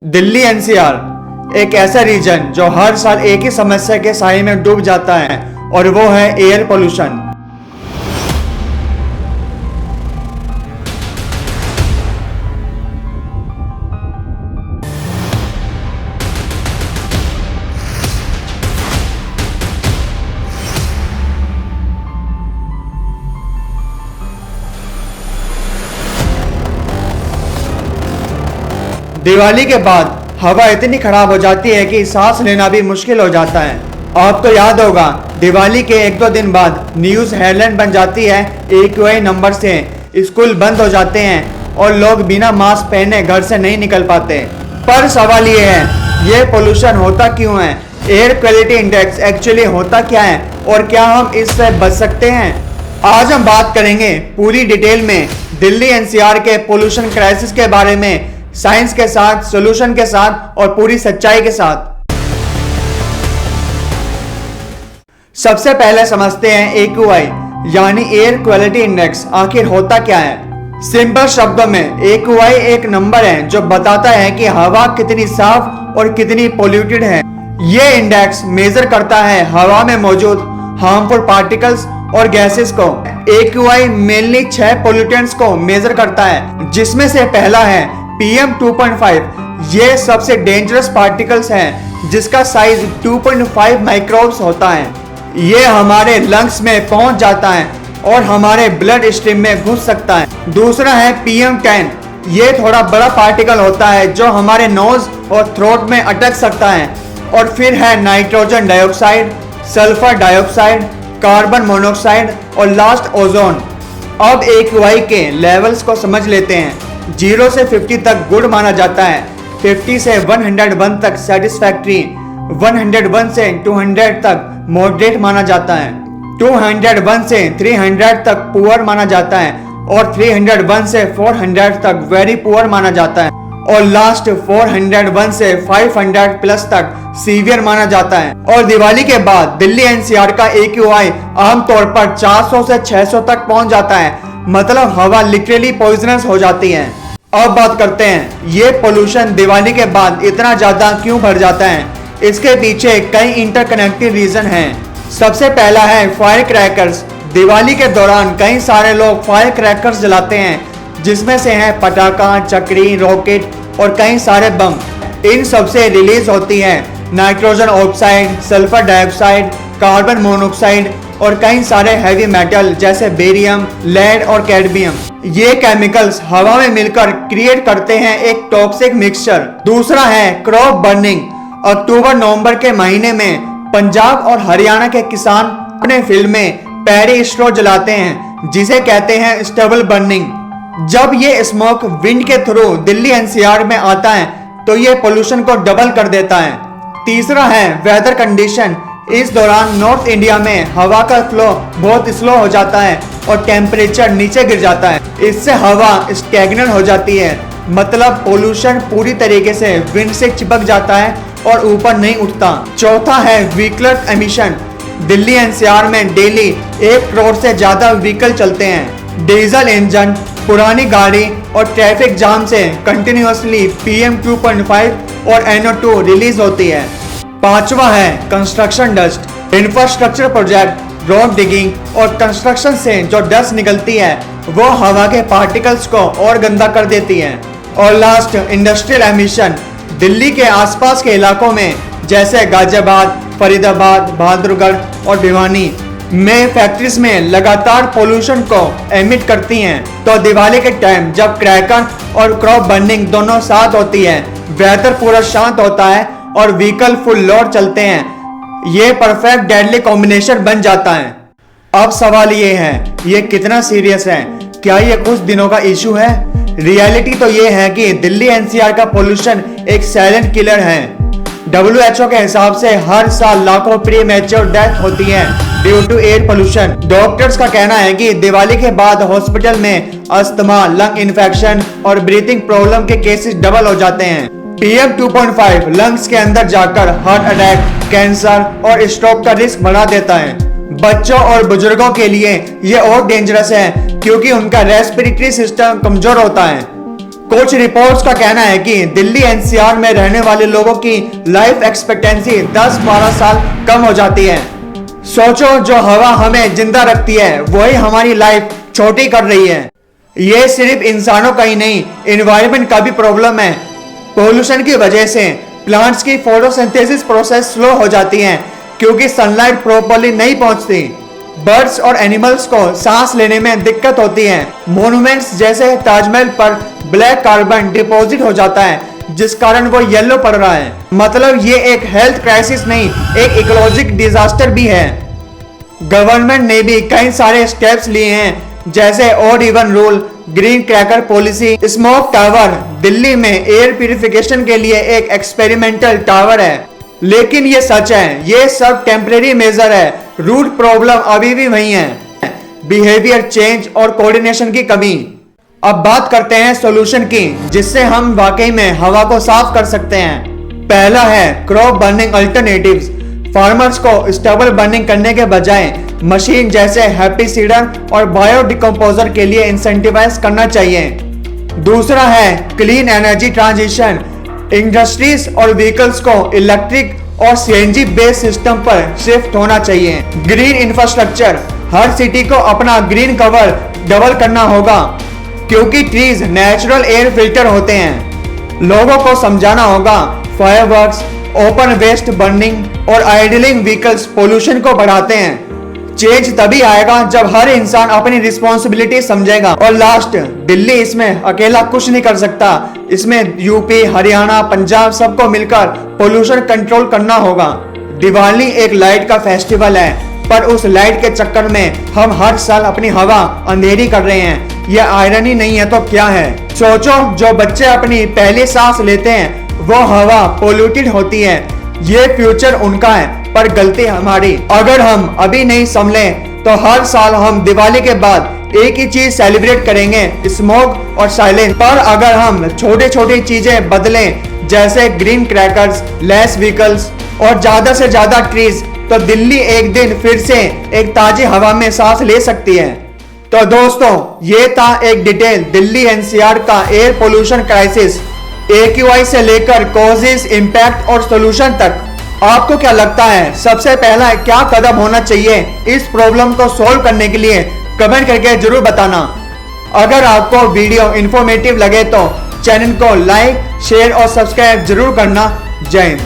Delhi NCR एक ऐसा reason जो हर साल एक ही समस्या के साए में डूब जाता है और वो है एयर पोल्यूशन। दिवाली के बाद हवा इतनी खराब हो जाती है कि सांस लेना भी मुश्किल हो जाता है। आपको याद होगा दिवाली के एक दो दिन बाद न्यूज़ हेडलाइन बन जाती है AQI नंबर से स्कूल बंद हो जाते हैं और लोग बिना मास्क पहने घर से नहीं निकल पाते। पर सवाल ये है, ये पोल्यूशन होता क्यों है? एयर क्वालिटी इंडेक्स एक्चुअली होता क्या है और क्या हम इससे बच सकते हैं? आज हम बात करेंगे पूरी डिटेल में दिल्ली NCR के पोल्यूशन क्राइसिस के बारे में, साइंस के साथ, सॉल्यूशन के साथ और पूरी सच्चाई के साथ। सबसे पहले समझते हैं AQI यानी एयर क्वालिटी इंडेक्स आखिर होता क्या है। सिंपल शब्दों में AQI एक नंबर है जो बताता है कि हवा कितनी साफ और कितनी पोल्यूटेड है। ये इंडेक्स मेजर करता है हवा में मौजूद हार्मफुल पार्टिकल्स और गैसेस को। AQI मेनली 6 पोल्यूटेंट्स को मेजर करता है, जिसमें से पहला है PM 2.5। ये सबसे डेंजरस पार्टिकल्स हैं जिसका साइज 2.5 माइक्रोन्स होता है। ये हमारे लंग्स में पहुंच जाता है और हमारे ब्लड स्ट्रीम में घुस सकता है। दूसरा है PM 10। ये थोड़ा बड़ा पार्टिकल होता है जो हमारे नोज और थ्रोट में अटक सकता है। और फिर है nitrogen dioxide, sulphur dioxide, carbon monoxide और लास्ट ओजोन। अब AQI के लेवल्स को समझ लेते हैं। 0 से 50 तक गुड माना जाता है, 50 से 101 तक सेटिस्फैक्ट्री, 101 से 200 तक मॉडरेट माना जाता है, 201 से 300 तक पुअर माना जाता है और 301 से 400 तक वेरी पुअर माना जाता है और लास्ट 401 से 500 प्लस तक सीवियर माना जाता है। और दिवाली के बाद दिल्ली NCR का AQI आमतौर पर 400 से 600 तक पहुंच जाता है, मतलब हवा लिटरली पॉइजनस हो जाती है। अब बात करते हैं ये पोल्यूशन दिवाली के बाद इतना ज्यादा क्यों बढ़ जाता है। इसके पीछे कई इंटरकनेक्टेड रीजन हैं। सबसे पहला है फायर क्रैकर्स। दिवाली के दौरान कई सारे लोग फायर क्रैकर्स जलाते हैं, जिसमें से हैं पटाखा, चक्री, रॉकेट और कई सारे बम। इन सबसे रिलीज होती है nitrogen oxide, sulphur dioxide, carbon monoxide और कई सारे हैवी मेटल जैसे बेरियम, लेड और कैडमियम। ये केमिकल्स हवा में मिलकर क्रिएट करते हैं एक टॉक्सिक मिक्सचर। दूसरा है क्रॉप बर्निंग। अक्टूबर नवंबर के महीने में पंजाब और हरियाणा के किसान अपने फील्ड में पैडी स्ट्रॉ जलाते हैं, जिसे कहते हैं स्टबल बर्निंग। जब ये स्मोक विंड के थ्रू दिल्ली NCR में आता है तो ये पोल्यूशन को डबल कर देता है। तीसरा है वेदर कंडीशन। इस दौरान नॉर्थ इंडिया में हवा का फ्लो बहुत स्लो हो जाता है और टेम्परेचर नीचे गिर जाता है। इससे हवा स्टैग्नेंट हो जाती है, मतलब पोल्यूशन पूरी तरीके से विंड से चिपक जाता है और ऊपर नहीं उठता। चौथा है व्हीकल एमिशन। दिल्ली NCR में डेली 1 करोड़ से ज्यादा व्हीकल चलते हैं। डीजल इंजन, पुरानी गाड़ी और ट्रैफिक जाम से कंटिन्यूअसली PM 2.5 और NO2 रिलीज होती है। पांचवा है construction dust. Infrastructure project, road digging और कंस्ट्रक्शन से जो डस्ट निकलती है वो हवा के पार्टिकल्स को और गंदा कर देती है। और लास्ट इंडस्ट्रियल एमिशन। दिल्ली के आसपास के इलाकों में जैसे गाजियाबाद, फरीदाबाद, बहादुरगढ़ और भिवानी में फैक्ट्रीज में लगातार पोल्यूशन को एमिट करती हैं। तो दिवाली के टाइम जब क्रैकर और क्रॉप बर्निंग दोनों साथ होती है, वेदर पूरा शांत होता है और व्हीकल फुल लोड चलते हैं। ये परफेक्ट डेडली कॉम्बिनेशन बन जाता है। अब सवाल ये है, ये कितना सीरियस है? क्या ये कुछ दिनों का इशू है? रियलिटी तो ये है कि दिल्ली NCR का पोल्यूशन एक साइलेंट किलर है। WHO के हिसाब से हर साल लाखों प्रीमैच्योर डेथ होती है due to air pollution. Doctors का कहना है कि दिवाली के बाद हॉस्पिटल में अस्थमा, लंग इन्फेक्शन और ब्रीथिंग प्रॉब्लम के केसेस डबल हो जाते हैं। PM 2.5 लंग्स के अंदर जाकर हार्ट अटैक, कैंसर और स्ट्रोक का रिस्क बढ़ा देता है। बच्चों और बुजुर्गों के लिए ये और डेंजरस है क्योंकि उनका रेस्पिरेटरी सिस्टम कमजोर होता है। कुछ रिपोर्ट्स का कहना है कि दिल्ली एनसीआर में रहने वाले लोगों की लाइफ एक्सपेक्टेंसी 10-12 साल कम हो जाती है। सोचो, जो हवा हमें जिंदा रखती है वही हमारी लाइफ छोटी कर रही है। ये सिर्फ इंसानों का ही नहीं, एनवायरनमेंट का भी प्रॉब्लम है। पोल्यूशन की वजह से प्लांट्स की फोटोसिंथेसिस प्रोसेस स्लो हो जाती है क्योंकि सनलाइट प्रॉपर्ली नहीं पहुंचती। बर्ड्स और एनिमल्स को सांस लेने में दिक्कत होती है। मॉन्यूमेंट्स जैसे ताजमहल पर ब्लैक कार्बन डिपॉजिट हो जाता है जिस कारण वो येलो पड़ रहा है। मतलब ये एक हेल्थ क्राइसिस नहीं, एक इकोलॉजिक डिजास्टर भी है। गवर्नमेंट ने भी कई सारे स्टेप्स लिए हैं जैसे odd even rule, green cracker policy, smoke tower. Delhi में एयर प्यूरिफिकेशन के लिए एक एक्सपेरिमेंटल टावर है, लेकिन ये सच है, ये सब टेम्परेरी मेजर है। रूट प्रॉब्लम अभी भी वही है, बिहेवियर चेंज और कोऑर्डिनेशन की कमी। अब बात करते हैं सॉल्यूशन की, जिससे हम वाकई में हवा को साफ कर सकते हैं। पहला है क्रॉप बर्निंग अल्टरनेटिव्स। फार्मर्स को स्टबल बर्निंग करने के बजाय मशीन जैसे हैप्पी सीडर और बायो डिकम्पोजर के लिए इंसेंटिवाइज करना चाहिए। दूसरा है क्लीन एनर्जी ट्रांजिशन। इंडस्ट्रीज और व्हीकल्स को इलेक्ट्रिक और सीएनजी बेस्ड सिस्टम पर शिफ्ट होना चाहिए। ग्रीन इंफ्रास्ट्रक्चर, हर सिटी को अपना ग्रीन कवर डबल करना होगा क्योंकि ट्रीज नेचुरल एयर फिल्टर होते हैं। लोगों को समझाना होगा फायरवर्क्स, ओपन वेस्ट बर्निंग और आइडलिंग व्हीकल्स पोल्यूशन को बढ़ाते हैं। चेंज तभी आएगा जब हर इंसान अपनी रिस्पॉन्सिबिलिटी समझेगा। और लास्ट, दिल्ली इसमें अकेला कुछ नहीं कर सकता। इसमें यूपी, हरियाणा, पंजाब सबको मिलकर पोल्यूशन कंट्रोल करना होगा। दिवाली एक लाइट का फेस्टिवल है, पर उस लाइट के चक्कर में हम हर साल अपनी हवा अंधेरी कर रहे हैं। यह आयरनी नहीं है तो क्या है? सोचो, जो बच्चे अपनी पहली सांस लेते हैं वो हवा पोल्यूटेड होती है। ये फ्यूचर उनका है, पर गलती हमारी। अगर हम अभी नहीं संभले तो हर साल हम दिवाली के बाद एक ही चीज सेलिब्रेट करेंगे, स्मोक और साइलेंस। पर अगर हम छोटी छोटी चीजें बदलें जैसे ग्रीन क्रैकर्स, लेस व्हीकल्स और ज्यादा से ज्यादा ट्रीज, तो दिल्ली एक दिन फिर से एक ताजी हवा में सांस ले सकती है। तो दोस्तों, ये था एक डिटेल दिल्ली एनसीआर का एयर पोल्यूशन क्राइसिस। AQI से लेकर कॉजेस, इम्पैक्ट और सोल्यूशन तक। आपको क्या लगता है, सबसे पहला क्या कदम होना चाहिए इस प्रॉब्लम को सॉल्व करने के लिए? कमेंट करके जरूर बताना। अगर आपको वीडियो इंफॉर्मेटिव लगे तो चैनल को लाइक, शेयर और सब्सक्राइब जरूर करना। जय हिंद।